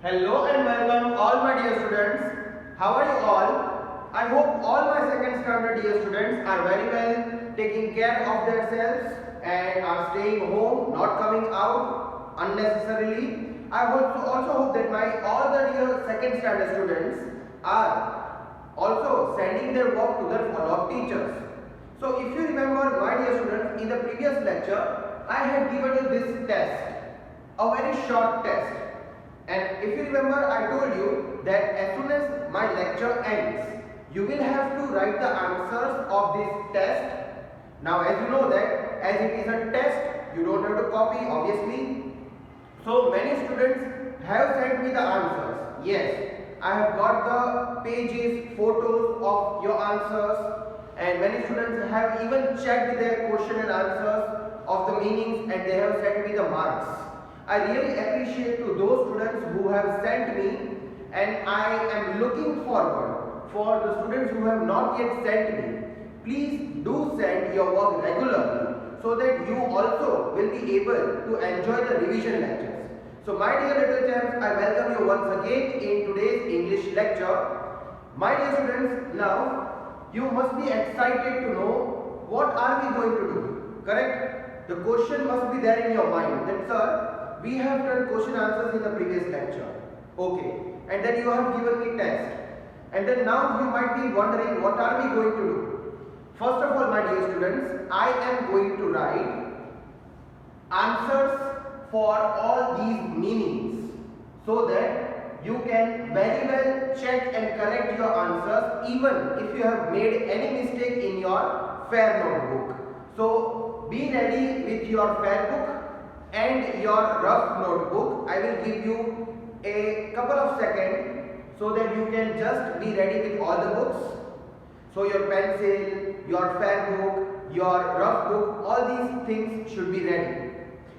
Hello and welcome all my dear students. How are you all? I hope all my second standard dear students are very well taking care of themselves and are staying home, not coming out unnecessarily. I also hope that my all the dear second standard students are also sending their work to their follow-up teachers. So if you remember my dear students, in the previous lecture I had given you this test, a very short test. And if you remember, I told you that as soon as my lecture ends, you will have to write the answers of this test. Now as you know that as it is a test, you don't have to copy obviously. So many students have sent me the answers. Yes, I have got the pages, photos of your answers, and many students have even checked their question and answers of the meanings and they have sent me the marks. I really appreciate to those students who have sent me, and I am looking forward for the students who have not yet sent me. Please do send your work regularly so that you also will be able to enjoy the revision lectures. So my dear little champs, I welcome you once again in today's English lecture. My dear students, now you must be excited to know what are we going to do, correct? The question must be there in your mind that sir, we have done question answers in the previous lecture. Okay. And then you have given me test. And then now you might be wondering what are we going to do? First of all, my dear students, I am going to write answers for all these meanings so that you can very well check and correct your answers even if you have made any mistake in your fair notebook. So be ready with your fair book and your rough notebook. I will give you a couple of seconds so that you can just be ready with all the books. So your pencil, your fair book, your rough book, all these things should be ready.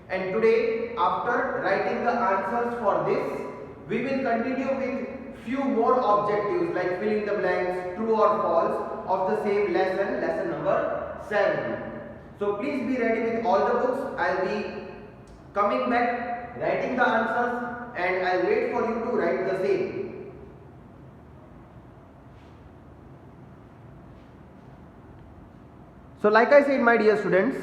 And today, after writing the answers for this, we will continue with few more objectives like fill in the blanks, true or false of the same lesson, lesson number 7. So please be ready with all the books. I'll be coming back, writing the answers, and I'll wait for you to write the same. So like I said, my dear students,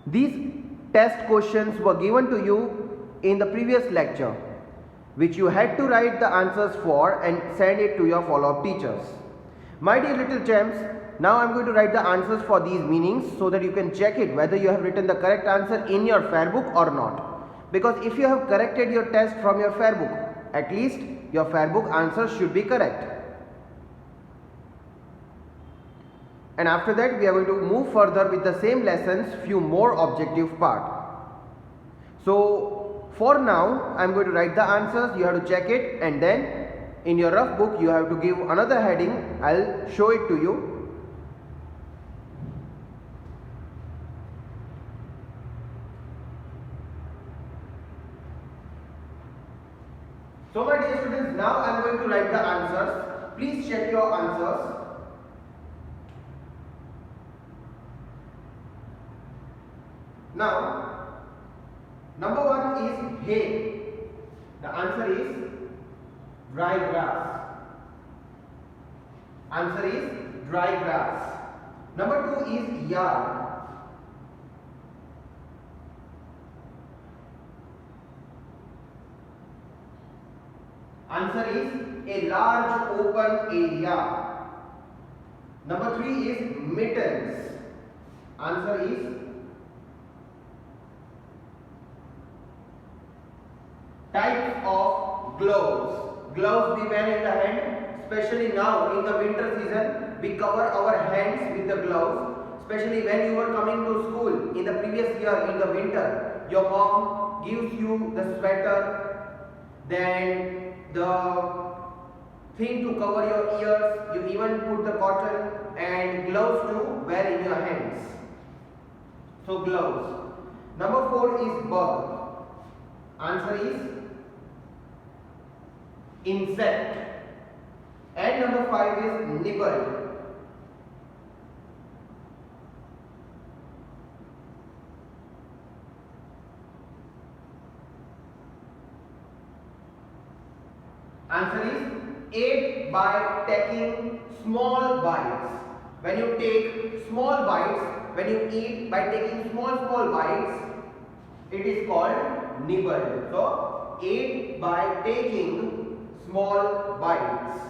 these test questions were given to you in the previous lecture, which you had to write the answers for and send it to your follow-up teachers. My dear little gems, now I am going to write the answers for these meanings so that you can check it whether you have written the correct answer in your fair book or not. Because if you have corrected your test from your fair book, at least your fair book answers should be correct. And after that we are going to move further with the same lessons, few more objective part. So for now I am going to write the answers, you have to check it, and then in your rough book you have to give another heading. I'll show it to you. So my dear students, now I am going to write the answers. Please check your answers. Now, number 1 is hay. The answer is dry grass. Answer is dry grass. Number 2 is yard. Answer is a large open area. Number 3 is mittens. Answer is types of gloves. Gloves we wear in the hand, especially now in the winter season we cover our hands with the gloves. Especially when you were coming to school in the previous year in the winter, your mom gives you the sweater, then the thing to cover your ears, you even put the cotton and gloves to wear in your hands. So gloves. Number 4 is bug. Answer is insect. And number 5 is nibble. Answer is 8 by taking small bites. When you take small bites, when you eat by taking small bites, it is called nibble. So 8 by taking small bites.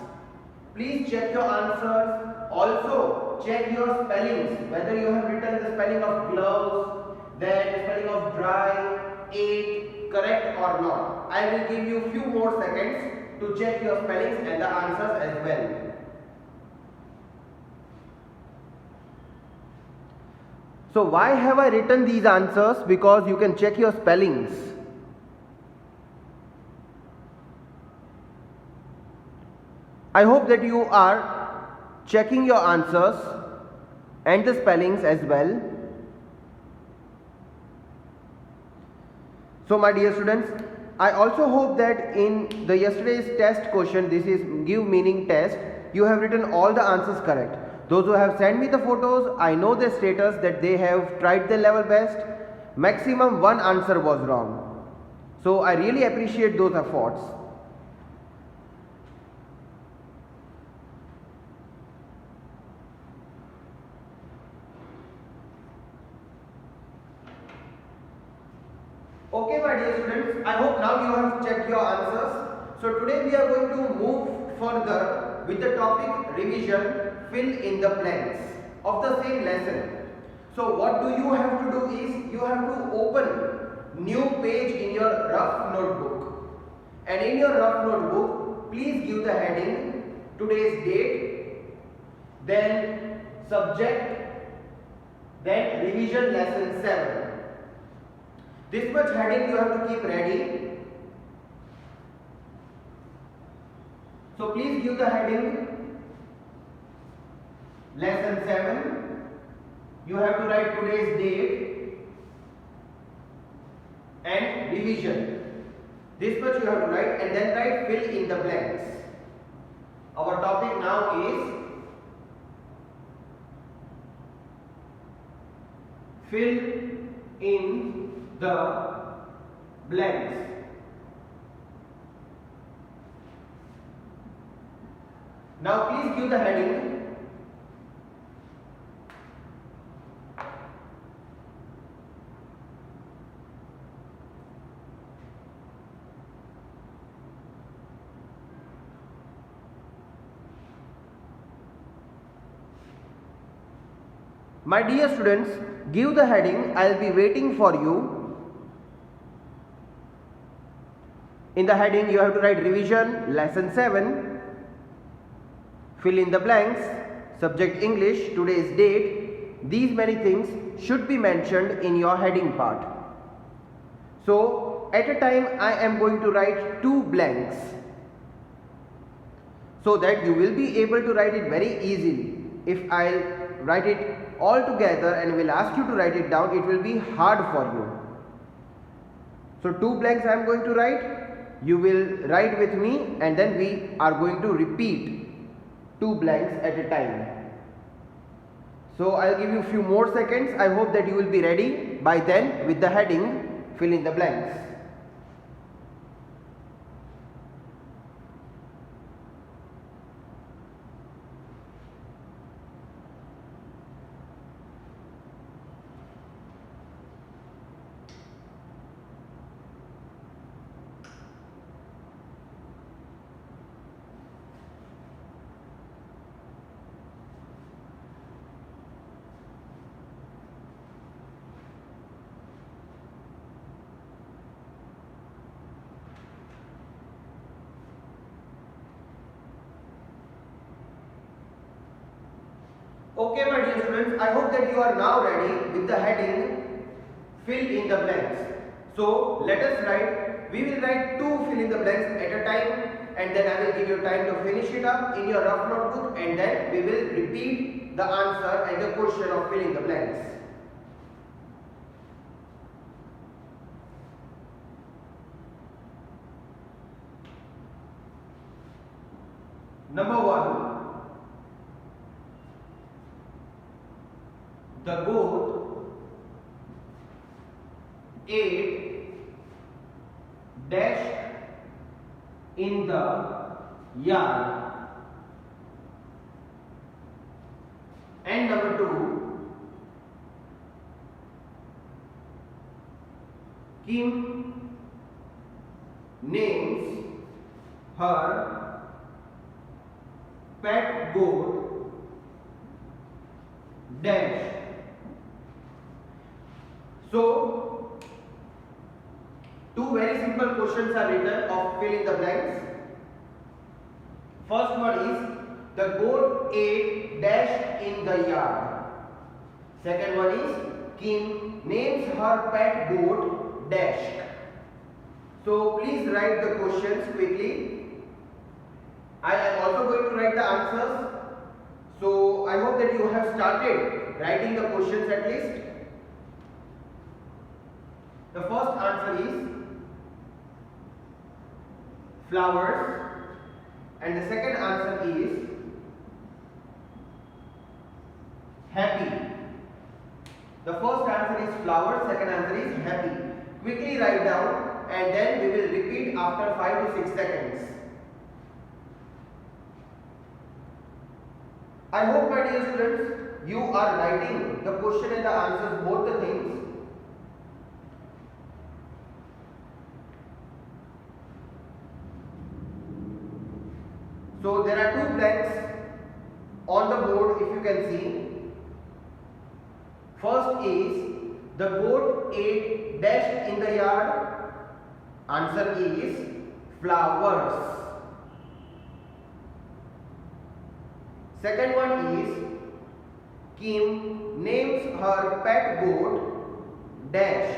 Please check your answers. Also check your spellings, whether you have written the spelling of gloves, then the spelling of dry, 8 correct or not. I will give you few more seconds to check your spellings and the answers as well. So why have I written these answers? Because you can check your spellings. I hope that you are checking your answers and the spellings as well. So my dear students, I also hope that in the yesterday's test question, this is give meaning test, you have written all the answers correct. Those who have sent me the photos, I know their status that they have tried their level best. Maximum one answer was wrong. So I really appreciate those efforts. Okay my dear students, I hope now you have checked your answers. So today we are going to move further with the topic revision, fill in the blanks of the same lesson. So what do you have to do is, you have to open new page in your rough notebook. And in your rough notebook, please give the heading, today's date, then subject, then revision lesson 7. This much heading you have to keep ready. So please give the heading lesson 7. You have to write today's date and revision. This much you have to write, and then write fill in the blanks. Our topic now is fill in the blanks. Now please give the heading. My dear students, give the heading. I will be waiting for you. In the heading you have to write revision, lesson 7, fill in the blanks, subject English, today's date. These many things should be mentioned in your heading part. So at a time I am going to write 2 blanks, so that you will be able to write it very easily. If I'll write it all together and will ask you to write it down, it will be hard for you. So 2 blanks I am going to write. You will write with me, and then we are going to repeat 2 blanks at a time. So I'll give you a few more seconds. I hope that you will be ready by then with the heading fill in the blanks. Okay my dear students, I hope that you are now ready with the heading fill in the blanks. So let us write, we will write 2 fill in the blanks at a time, and then I will give you time to finish it up in your rough notebook, and then we will repeat the answer and the question of fill in the blanks. Number 1. The goat ate dash in the yard. And number 2, Kim names her pet goat dash. So, two very simple questions are written of fill in the blanks. First one is the goat ate dash in the yard. Second one is Kim names her pet goat dash. So please write the questions quickly. I am also going to write the answers. So I hope that you have started writing the questions at least. The first answer is flowers and the second answer is happy. The first answer is flowers, second answer is happy. Quickly write down and then we will repeat after 5 to 6 seconds. I hope my dear students you are writing the question and the answers, both the things. So there are two blanks on the board if you can see. First is the goat ate dash in the yard. Answer is flowers. Second one is Kim names her pet goat dash.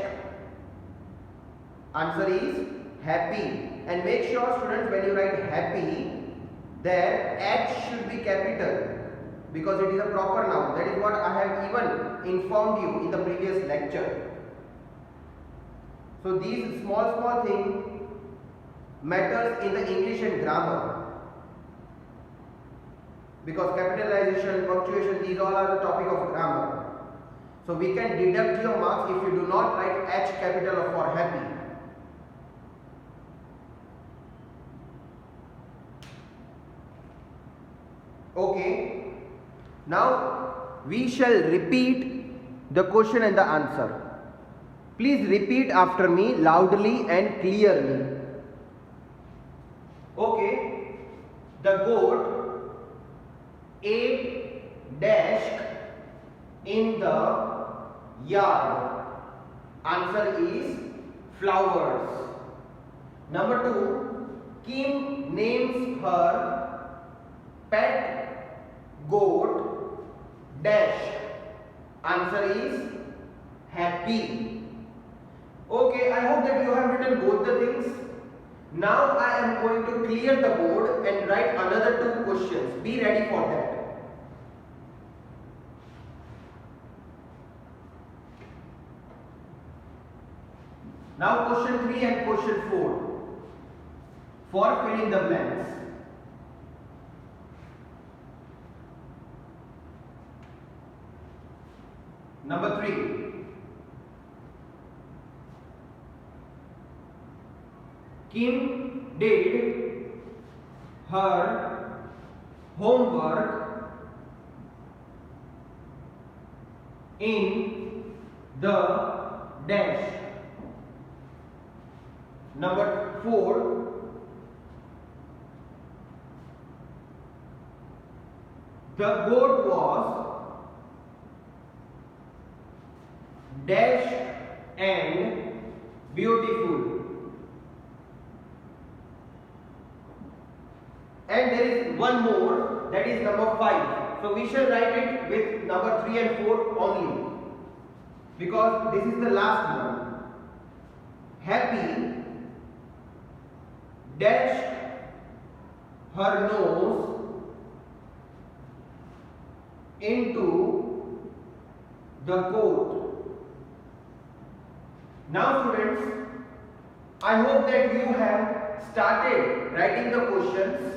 Answer is happy. And make sure students when you write happy, there H should be capital because it is a proper noun. That is what I have even informed you in the previous lecture. So these small things matters in the English and grammar, because capitalization, punctuation, these all are the topic of grammar. So we can deduct your marks if you do not write H capital for happy. Okay, now we shall repeat the question and the answer. Please repeat after me loudly and clearly. Okay, the goat ate dash in the yard. Answer is flowers. Number 2, Kim names her pet goat dash. Answer is happy. Okay, I hope that you have written both the things. Now I am going to clear the board and write another 2 questions. Be ready for that. Now question 3 and question 4 for filling the blanks. Number 3. Kim did her homework in the dash. Number 4. The goat was dash and beautiful. And there is one more, that is number 5. So we shall write it with number 3 and 4 only, because this is the last one. Happy dashed her nose into the coat. Now students, I hope that you have started writing the questions.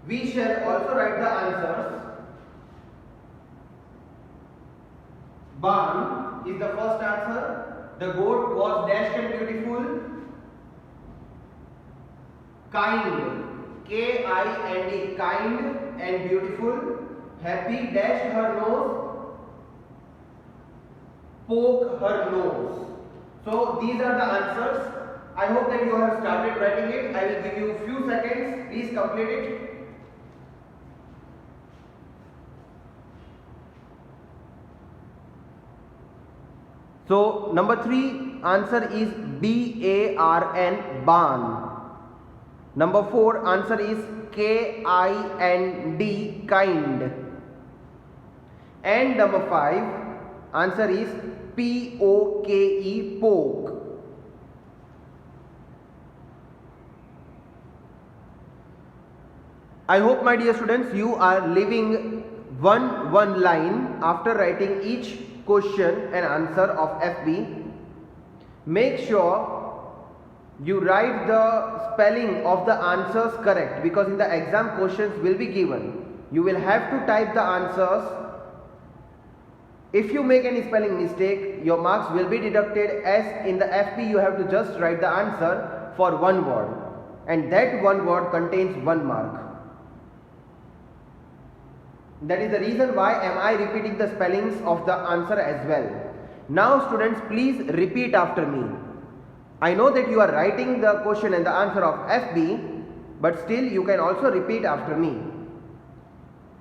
We shall also write the answers. Barn is the first answer. The goat was dashed and beautiful. Kind, K-I-N-D, kind and beautiful. Happy dashed her nose, poke her nose. So these are the answers. I hope that you have started writing it. I will give you a few seconds. Please complete it. So number 3 answer is B-A-R-N, barn. Number 4 answer is K-I-N-D, kind. And number 5 answer is P-O-K-E, poke. I hope, my dear students, you are leaving one line after writing each question and answer of FB. Make sure you write the spelling of the answers correct, because in the exam questions will be given. You will have to type the answers. If you make any spelling mistake, your marks will be deducted, as in the FP you have to just write the answer for one word, and that one word contains 1 mark. That is the reason why am I repeating the spellings of the answer as well. Now students, please repeat after me. I know that you are writing the question and the answer of FB, but still you can also repeat after me.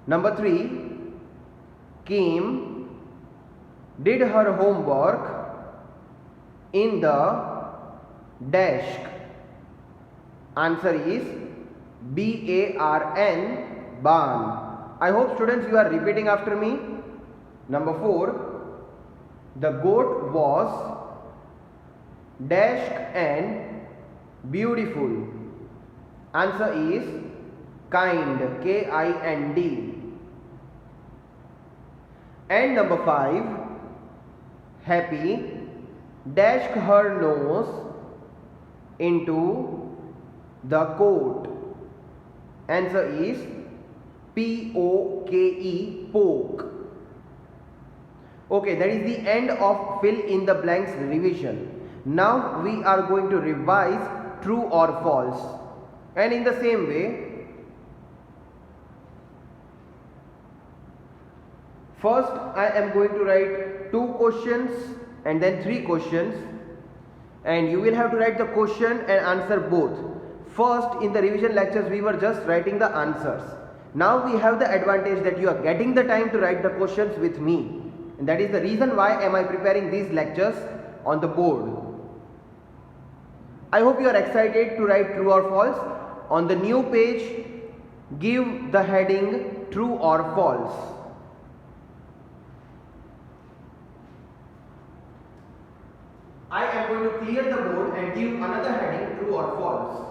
Number 3, Kim did her homework in the desk. Answer is B-A-R-N, barn. I hope students you are repeating after me. Number 4, the goat was dashed and beautiful. Answer is kind, K-I-N-D. And number 5, Happy dashed her nose into the coat. Answer is P-O-K-E, poke. Okay, that is the end of fill in the blanks revision. Now we are going to revise true or false. And in the same way, first I am going to write 2 questions and then 3 questions, and you will have to write the question and answer both. First, in the revision lectures we were just writing the answers. Now we have the advantage that you are getting the time to write the questions with me, and that is the reason why am I preparing these lectures on the board. I hope you are excited to write true or false. On the new page, give the heading true or false. I am going to clear the board and give another heading true or false.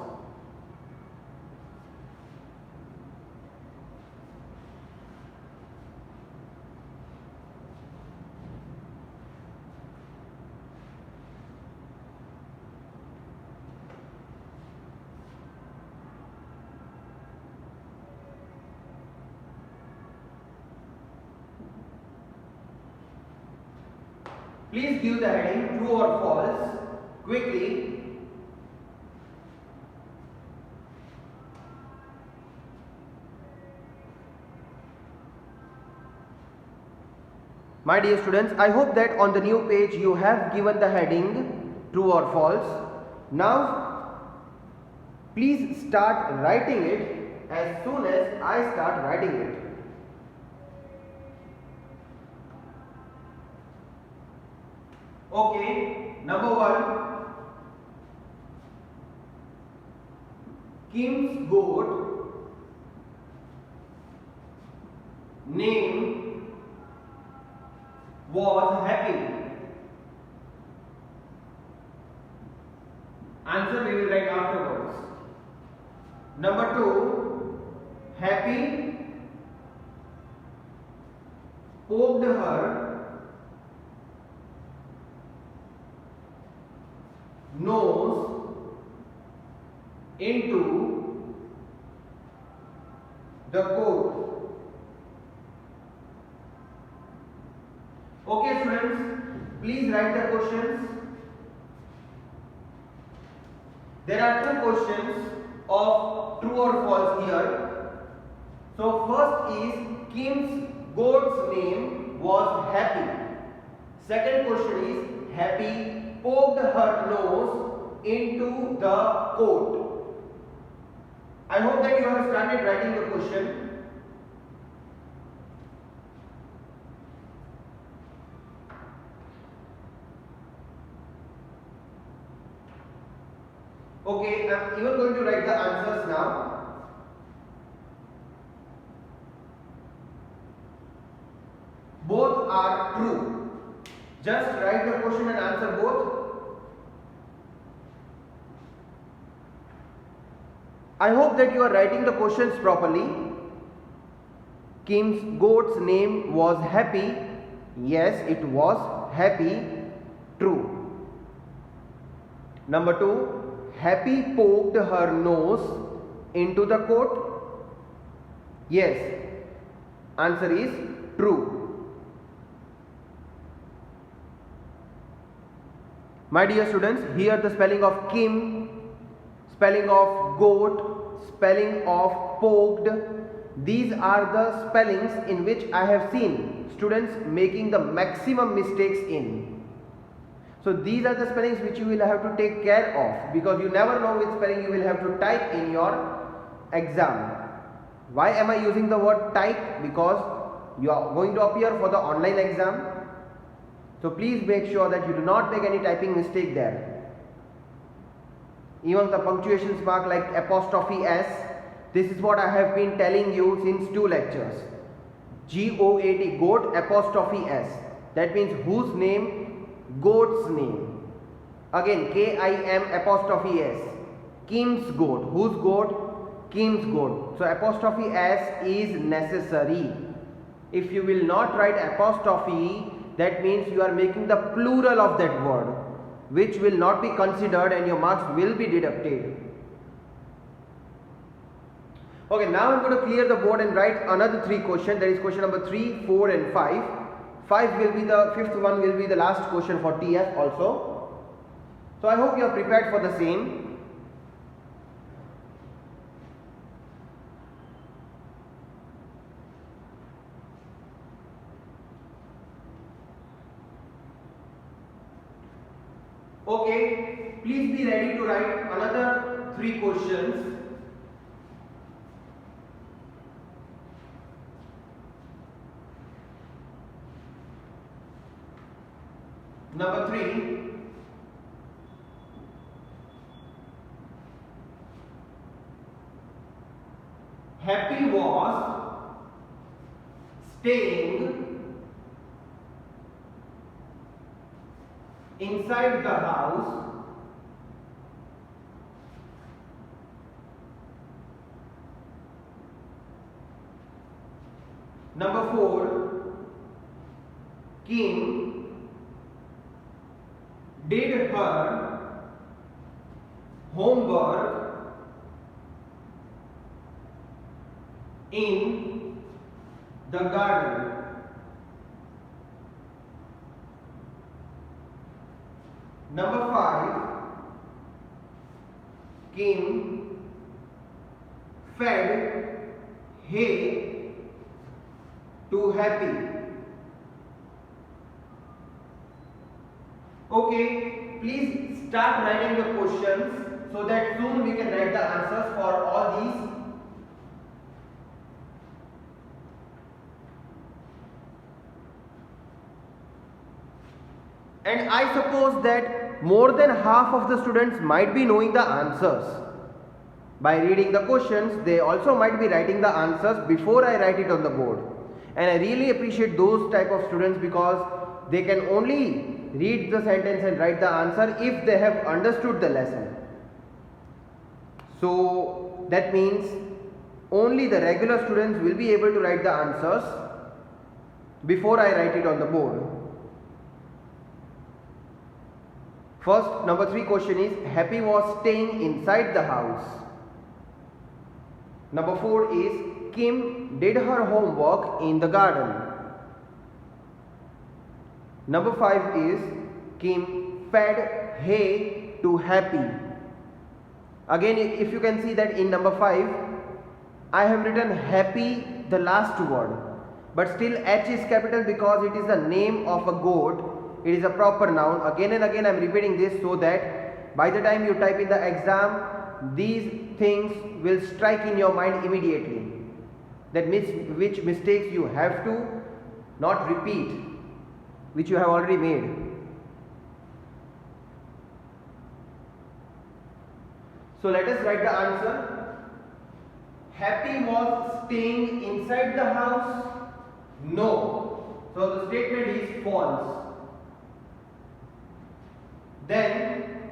Please give the heading true or false quickly. My dear students, I hope that on the new page you have given the heading true or false. Now please start writing it as soon as I start writing it. Okay, number 1, Kim's goat name was Happy. Answer we will write afterwards. Number 2, Happy poked her nose into the coat. Okay students, please write the questions. There are two questions of true or false here. So first is Kim's goat's name was Happy. Second question is Happy poked her nose into the coat. I hope that you have started writing the question. Okay, I am even going to write the answers now. Both are true. Just write the question and answer both. I hope that you are writing the questions properly. Kim's goat's name was Happy. Yes, it was Happy. True. Number 2. Happy poked her nose into the coat. Yes. Answer is true. My dear students, here the spelling of Kim, spelling of goat, spelling of poked, these are the spellings in which I have seen students making the maximum mistakes in. So these are the spellings which you will have to take care of, because you never know which spelling you will have to type in your exam. Why am I using the word type? Because you are going to appear for the online exam. So please make sure that you do not make any typing mistake there. Even the punctuations mark like apostrophe S, this is what I have been telling you since 2 lectures. G-O-A-T, goat apostrophe S. That means whose name? Goat's name. Again K-I-M apostrophe S. Kim's goat. Whose goat? Kim's goat. So apostrophe S is necessary. If you will not write apostrophe, that means you are making the plural of that word, which will not be considered and your marks will be deducted. Okay, now I am going to clear the board and write another 3 questions. That is question number 3, 4 and 5. 5 will be the fifth one will be the last question for TF also. So I hope you are prepared for the same. Okay, please be ready to write another 3 questions. Number 3. Happy was staying inside the house Number 4. Kim did her homework in the garden. Number 5. Kim fed hay to Happy. Okay, please start writing the questions so that soon we can write the answers for all these. And I suppose that more than half of the students might be knowing the answers. By reading the questions, they also might be writing the answers before I write it on the board. And I really appreciate those type of students, because they can only read the sentence and write the answer if they have understood the lesson. So that means only the regular students will be able to write the answers before I write it on the board. First, number 3 question is, Happy was staying inside the house. Number 4 is, Kim did her homework in the garden. Number 5 is Kim fed hay to Happy. Again, if you can see that in number 5 I have written Happy the last word, but still H is capital because it is the name of a goat. It is a proper noun. Again and again I am repeating this so that by the time you type in the exam, these things will strike in your mind immediately. That means which mistakes you have to not repeat, which you have already made. So let us write the answer. Happy was staying inside the house? No. So the statement is false. Then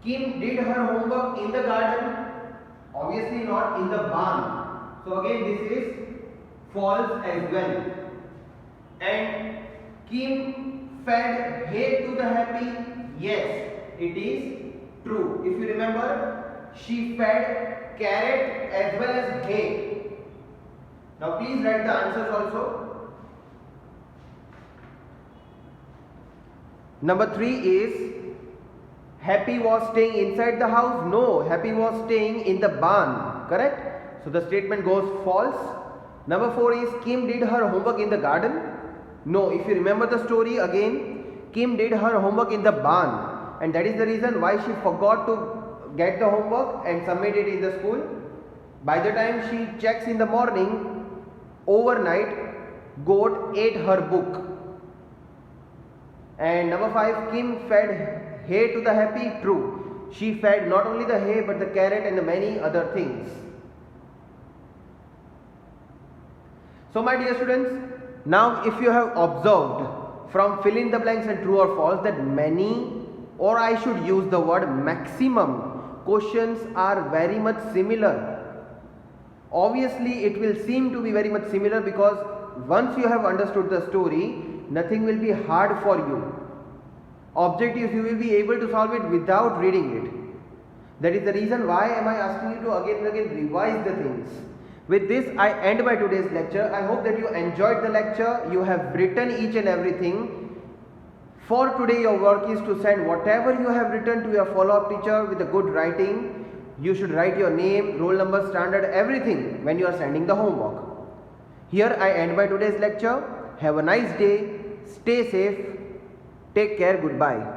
Kim did her homework in the garden? Obviously not, in the barn. So again this is false as well. And Kim fed hay to the Happy? Yes, it is true. If you remember, she fed carrot as well as hay. Now please write the answers also. Number 3 is Happy was staying inside the house? No, Happy was staying in the barn. Correct? So the statement goes false. Number 4 is Kim did her homework in the garden? No, if you remember the story again, Kim did her homework in the barn. And that is the reason why she forgot to get the homework and submit it in the school. By the time she checks in the morning, overnight, goat ate her book. And number 5, Kim fed hay to the Happy? True. She fed not only the hay but the carrot and the many other things. So my dear students, now if you have observed from fill in the blanks and true or false that many, or I should use the word maximum, questions are very much similar. Obviously it will seem to be very much similar because once you have understood the story, nothing will be hard for you. Objectives you will be able to solve it without reading it. That is the reason why am I asking you to again and again revise the things. With this I end my today's lecture. I hope that you enjoyed the lecture. You have written each and everything. For today your work is to send whatever you have written to your follow-up teacher with a good writing. You should write your name, roll number, standard, everything when you are sending the homework. Here I end my today's lecture. Have a nice day. Stay safe. Take care. Goodbye.